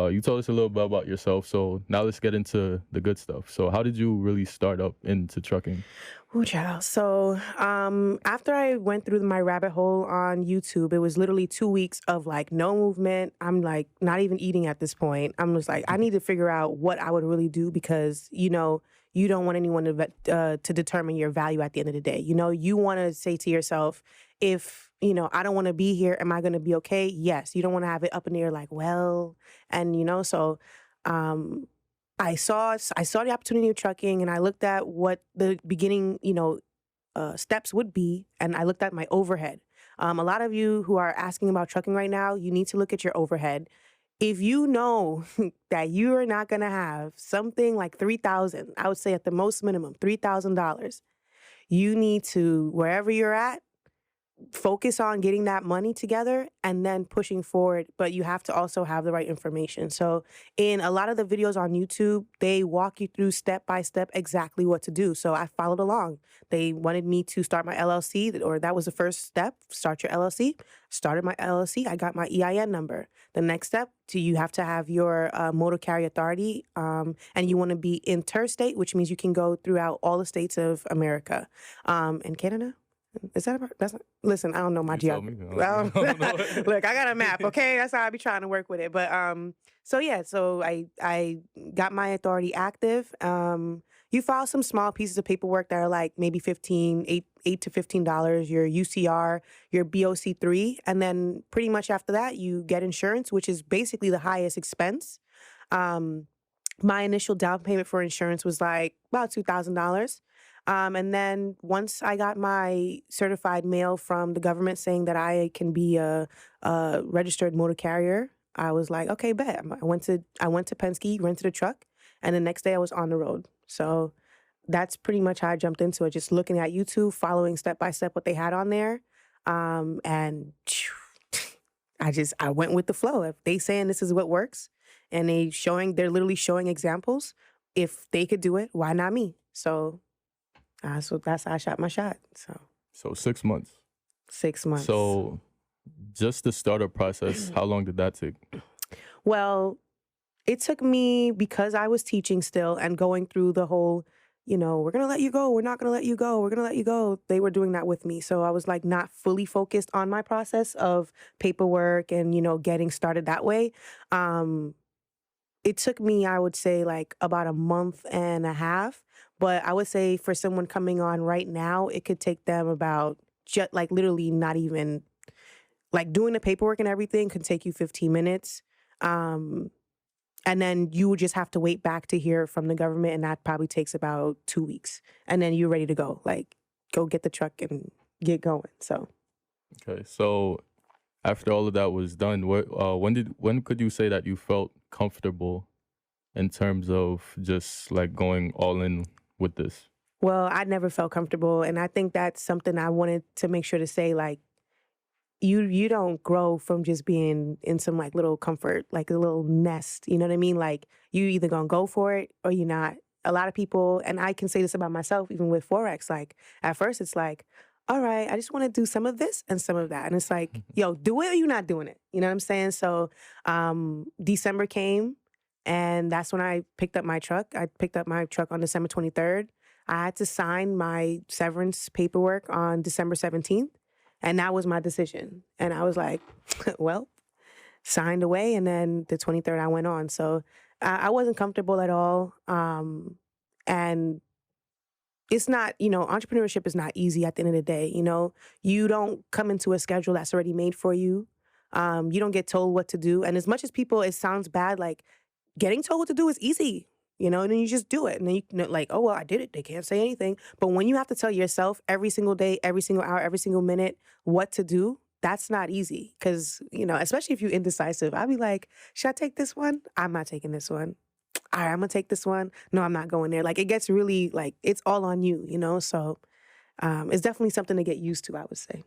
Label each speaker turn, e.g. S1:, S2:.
S1: You told us a little bit about yourself, so now let's get into the good stuff. So how did you really start up into trucking?
S2: Ooh, child. So, after I went through my rabbit hole on YouTube, it was literally 2 weeks of like no movement. I'm like not even eating at this point. I'm just like, I need to figure out what I would really do because, you don't want anyone to determine your value at the end of the day. You want to say to yourself, if, I don't want to be here, am I going to be okay? Yes. You don't want to have it up in the air like, well, and, so, um, I saw the opportunity of trucking, and I looked at what the beginning, steps would be, and I looked at my overhead. A lot of you who are asking about trucking right now, you need to look at your overhead. If you know that you are not going to have something like 3,000, I would say at the most minimum $3,000, you need to, wherever you're at, focus on getting that money together and then pushing forward, but you have to also have the right information. So in a lot of the videos on YouTube, they walk you through step by step exactly what to do. So I followed along. They wanted me to start my LLC, or that was the first step, start your LLC. Started my LLC. I got my EIN number. The next step, you have to have your motor carrier authority, and you want to be interstate, which means you can go throughout all the states of America, and Canada. Is that about, that's not, listen, I don't know my
S1: You tell
S2: geography.
S1: me.
S2: Well,
S1: I don't know.
S2: look, I got a map, okay? That's how I be trying to work with it. But so yeah, so I got my authority active. You file some small pieces of paperwork that are like maybe 8 to $15, your UCR, your BOC3, and then pretty much after that you get insurance, which is basically the highest expense. My initial down payment for insurance was like about $2,000. And then once I got my certified mail from the government saying that I can be a registered motor carrier, I was like, okay, bet. I went to Penske, rented a truck, and the next day I was on the road. So that's pretty much how I jumped into it, just looking at YouTube, following step by step what they had on there. And I went with the flow. If they saying this is what works and they're literally showing examples, if they could do it, why not me? So that's how I shot my shot. So
S1: So 6 months.
S2: 6 months.
S1: So just the startup process, how long did that take?
S2: Well, it took me, because I was teaching still and going through the whole, we're going to let you go. We're not going to let you go. We're going to let you go. They were doing that with me. So I was like not fully focused on my process of paperwork and, getting started that way. It took me, I would say, like about a month and a half. But I would say for someone coming on right now, it could take them about just like literally not even like doing the paperwork and everything could take you 15 minutes. And then you would just have to wait back to hear from the government. And that probably takes about 2 weeks. And then you're ready to go, like go get the truck and get going. So.
S1: Okay, so after all of that was done, when could you say that you felt comfortable in terms of just like going all in with this?
S2: Well, I never felt comfortable. And I think that's something I wanted to make sure to say, like, you don't grow from just being in some like little comfort, like a little nest. You know what I mean? Like you either gonna go for it or you're not. A lot of people, and I can say this about myself, even with Forex, like at first it's like, all right, I just want to do some of this and some of that. And it's like, yo, do it or you're not doing it. You know what I'm saying? So December came and that's when I picked up my truck. I picked up my truck on December 23rd. I had to sign my severance paperwork on December 17th. And that was my decision. And I was like, well, signed away. And then the 23rd, I went on. So I wasn't comfortable at all. And it's not, entrepreneurship is not easy at the end of the day. You don't come into a schedule that's already made for you. You don't get told what to do. And as much as people, it sounds bad, like getting told what to do is easy. And then you just do it. And then you like, oh, well, I did it. They can't say anything. But when you have to tell yourself every single day, every single hour, every single minute what to do, that's not easy. Because, especially if you're indecisive, I'd be like, should I take this one? I'm not taking this one. All right, I'm going to take this one. No, I'm not going there. Like, it gets really, like, it's all on you, So it's definitely something to get used to, I would say.